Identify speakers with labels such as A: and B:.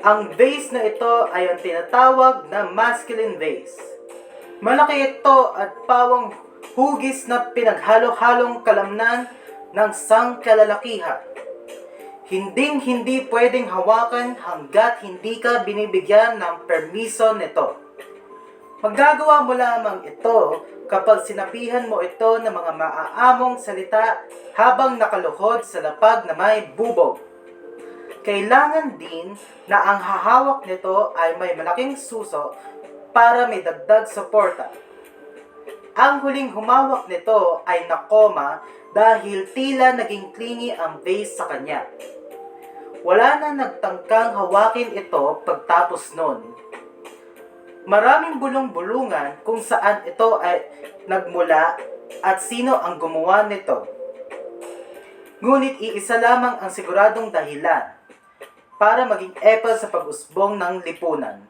A: Ang vase na ito ay ang tinatawag na masculine vase. Malaki ito at pawang hugis na pinaghalo-halong kalamnan ng sangkalalakihan. Hinding-hindi pwedeng hawakan hanggat hindi ka binibigyan ng permiso nito. Magagawa mo lamang ito kapag sinabihan mo ito ng mga maaamong salita habang nakaluhod sa lapag na may bubog. Kailangan din na ang hahawak nito ay may malaking suso para may dagdag suporta. Ang huling humawak nito ay nakoma dahil tila naging clingy ang vase sa kanya. Wala na nagtangkang hawakin ito pagtapos nun. Maraming bulong-bulungan kung saan ito ay nagmula at sino ang gumawa nito. Ngunit iisa lamang ang siguradong dahilan para maging epal sa pag-usbong ng lipunan.